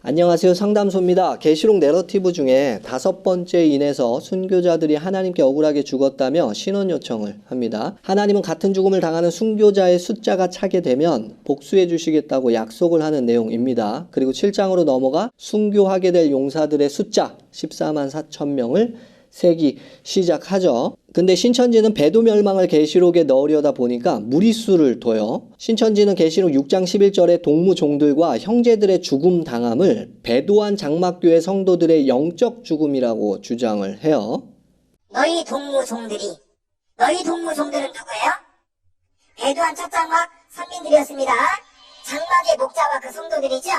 안녕하세요. 상담소입니다. 계시록 내러티브 중에 5번째 인에서 순교자들이 하나님께 억울하게 죽었다며 신원 요청을 합니다. 하나님은 같은 죽음을 당하는 순교자의 숫자가 차게 되면 복수해 주시겠다고 약속을 하는 내용입니다. 그리고 7장으로 넘어가 순교하게 될 용사들의 숫자 14만 4천 명을 세기 시작하죠. 근데 신천지는 배도 멸망을 계시록에 넣으려다 보니까 무리수를 둬요. 신천지는 계시록 6장 11절에 동무종들과 형제들의 죽음 당함을 배도한 장막교회 성도들의 영적 죽음이라고 주장을 해요. 너희 동무종들은 누구예요? 배도한 첫 장막 선민들이었습니다. 장막의 목자와 그 성도들이죠.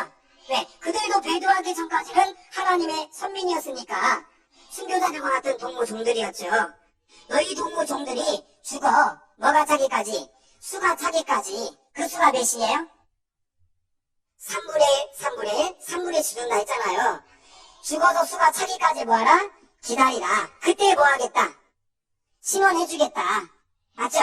네, 그들도 배도하기 전까지는 하나님의 선민이었으니까 순교자들과 같은 동무종들이었죠. 너희 동무종들이 죽어 뭐가 차기까지, 수가 차기까지. 그 수가 몇이에요? 3분의 죽는다 했잖아요. 죽어서 수가 차기까지 뭐하라? 기다리라. 그때 뭐하겠다? 신원해주겠다. 맞죠?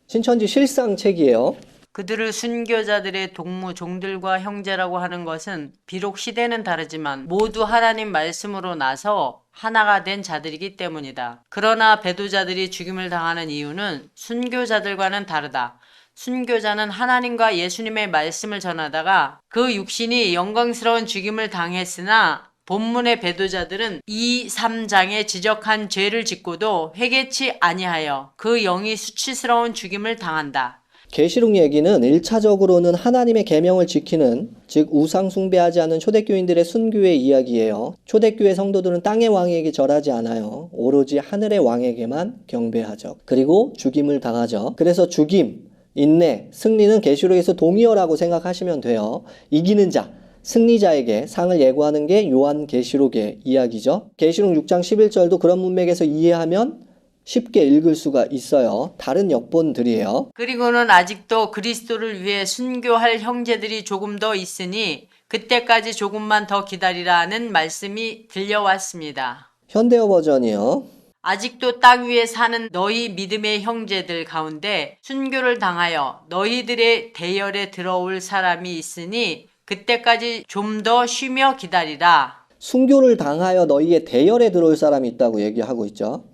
신천지 실상책이에요. 그들을 순교자들의 동무종들과 형제라고 하는 것은 비록 시대는 다르지만 모두 하나님 말씀으로 나서 하나가 된 자들이기 때문이다. 그러나 배도자들이 죽임을 당하는 이유는 순교자들과는 다르다. 순교자는 하나님과 예수님의 말씀을 전하다가 그 육신이 영광스러운 죽임을 당했으나 본문의 배도자들은 2, 3장에 지적한 죄를 짓고도 회개치 아니하여 그 영이 수치스러운 죽임을 당한다. 계시록 얘기는 1차적으로는 하나님의 계명을 지키는, 즉 우상 숭배하지 않는 초대교인들의 순교의 이야기예요. 초대교회 성도들은 땅의 왕에게 절하지 않아요. 오로지 하늘의 왕에게만 경배하죠. 그리고 죽임을 당하죠. 그래서 죽임, 인내, 승리는 계시록에서 동의어라고 생각하시면 돼요. 이기는 자, 승리자에게 상을 예고하는 게 요한계시록의 이야기죠. 계시록 6장 11절도 그런 문맥에서 이해하면 쉽게 읽을 수가 있어요. 다른 역본들이에요. 그리고는 아직도 그리스도를 위해 순교할 형제들이 조금 더 있으니 그때까지 조금만 더 기다리라는 말씀이 들려왔습니다. 현대어 버전이요. 아직도 땅 위에 사는 너희 믿음의 형제들 가운데 순교를 당하여 너희들의 대열에 들어올 사람이 있으니 그때까지 좀 더 쉬며 기다리라. 순교를 당하여 너희의 대열에 들어올 사람이 있다고 얘기하고 있죠.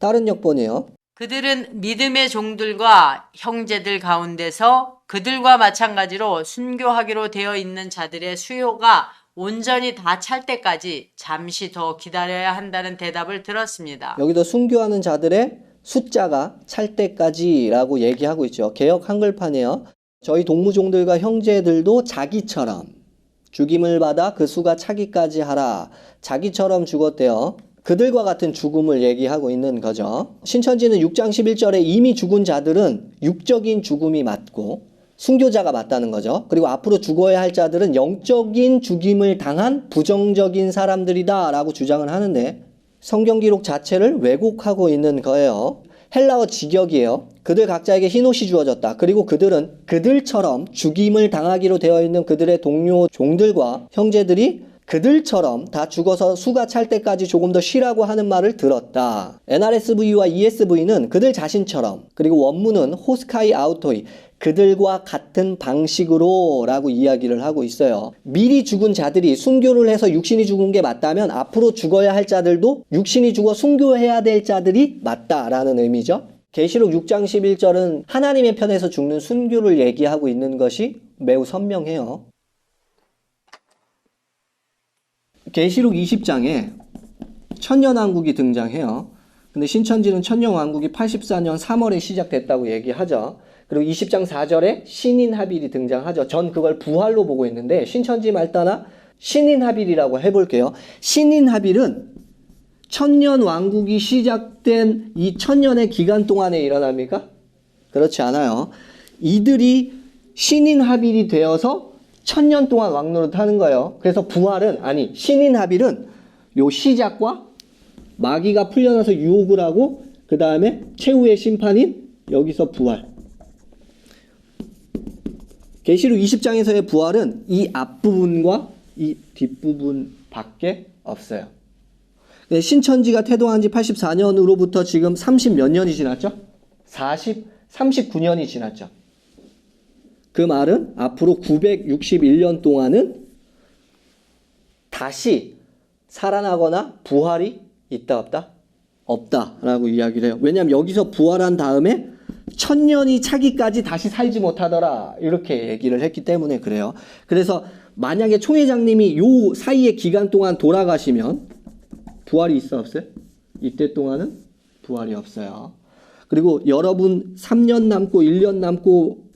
다른 역본이요. 그들은 믿음의 종들과 형제들 가운데서 그들과 마찬가지로 순교하기로 되어 있는 자들의 수요가 온전히 다 찰 때까지 잠시 더 기다려야 한다는 대답을 들었습니다. 여기도 순교하는 자들의 숫자가 찰 때까지라고 얘기하고 있죠. 개역 한글판이에요. 저희 동무종들과 형제들도 자기처럼 죽임을 받아 그 수가 차기까지 하라. 자기처럼 죽었대요. 그들과 같은 죽음을 얘기하고 있는 거죠. 신천지는 6장 11절에 이미 죽은 자들은 육적인 죽음이 맞고 순교자가 맞다는 거죠. 그리고 앞으로 죽어야 할 자들은 영적인 죽임을 당한 부정적인 사람들이다 라고 주장을 하는데 성경 기록 자체를 왜곡하고 있는 거예요. 헬라어 직역이에요. 그들 각자에게 흰옷이 주어졌다. 그리고 그들은 그들처럼 죽임을 당하기로 되어 있는 그들의 동료 종들과 형제들이 그들처럼 다 죽어서 수가 찰 때까지 조금 더 쉬라고 하는 말을 들었다. NRSV와 ESV는 그들 자신처럼, 그리고 원문은 호스카이 아우토이, 그들과 같은 방식으로 라고 이야기를 하고 있어요. 미리 죽은 자들이 순교를 해서 육신이 죽은 게 맞다면 앞으로 죽어야 할 자들도 육신이 죽어 순교해야 될 자들이 맞다라는 의미죠. 계시록 6장 11절은 하나님의 편에서 죽는 순교를 얘기하고 있는 것이 매우 선명해요. 계시록 20장에 천년왕국이 등장해요. 근데 신천지는 천년왕국이 84년 3월에 시작됐다고 얘기하죠. 그리고 20장 4절에 신인하빌이 등장하죠. 전 그걸 부활로 보고 있는데 신천지 말따나 신인하빌이라고 해볼게요. 신인하빌은 천년왕국이 시작된 이 천년의 기간 동안에 일어납니까? 그렇지 않아요. 이들이 신인하빌이 되어서 천년 동안 왕노릇 하는 거예요. 그래서 신인하빌은 요 시작과 마귀가 풀려나서 유혹을 하고 그 다음에 최후의 심판인 여기서 부활. 계시록 20장에서의 부활은 이 앞부분과 이 뒷부분밖에 없어요. 신천지가 태동한 지 84년으로부터 지금 30 몇 년이 지났죠? 39년이 지났죠. 그 말은 앞으로 961년 동안은 다시 살아나거나 부활이 있다 없다? 없다라고 이야기를 해요. 왜냐하면 여기서 부활한 다음에 천년이 차기까지 다시 살지 못하더라 이렇게 얘기를 했기 때문에 그래요. 그래서 만약에 총회장님이 요 사이의 기간 동안 돌아가시면 부활이 있어 없어요? 이때 동안은 부활이 없어요. 그리고 여러분 3년 남고 1년 남고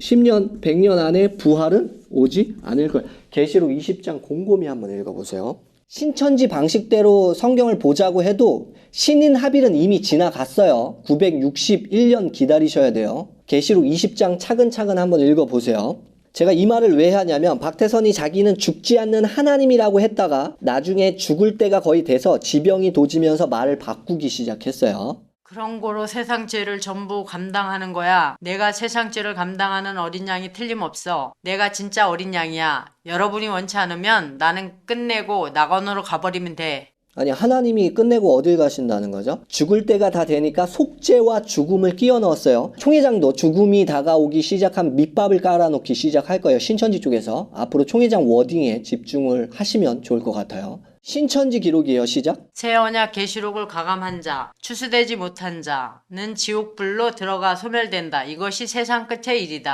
10년 100년 안에 부활은 오지 않을 거예요. 계시록 20장 곰곰이 한번 읽어보세요. 신천지 방식대로 성경을 보자고 해도 신인 하빌은 이미 지나갔어요. 961년 기다리셔야 돼요. 계시록 20장 차근차근 한번 읽어보세요. 제가 이 말을 왜 하냐면 박태선이 자기는 죽지 않는 하나님이라고 했다가 나중에 죽을 때가 거의 돼서 지병이 도지면서 말을 바꾸기 시작했어요. 그런 거로 세상 죄를 전부 감당하는 거야. 내가 세상 죄를 감당하는 어린 양이 틀림없어. 내가 진짜 어린 양이야. 여러분이 원치 않으면 나는 끝내고 낙원으로 가버리면 돼. 아니 하나님이 끝내고 어딜 가신다는 거죠? 죽을 때가 다 되니까 속죄와 죽음을 끼워 넣었어요. 총회장도 죽음이 다가오기 시작한 밑밥을 깔아놓기 시작할 거예요. 신천지 쪽에서. 앞으로 총회장 워딩에 집중을 하시면 좋을 것 같아요. 신천지 기록이에요. 시작. 새 언약 계시록을 가감한 자, 추수되지 못한 자는 지옥불로 들어가 소멸된다. 이것이 세상 끝의 일이다.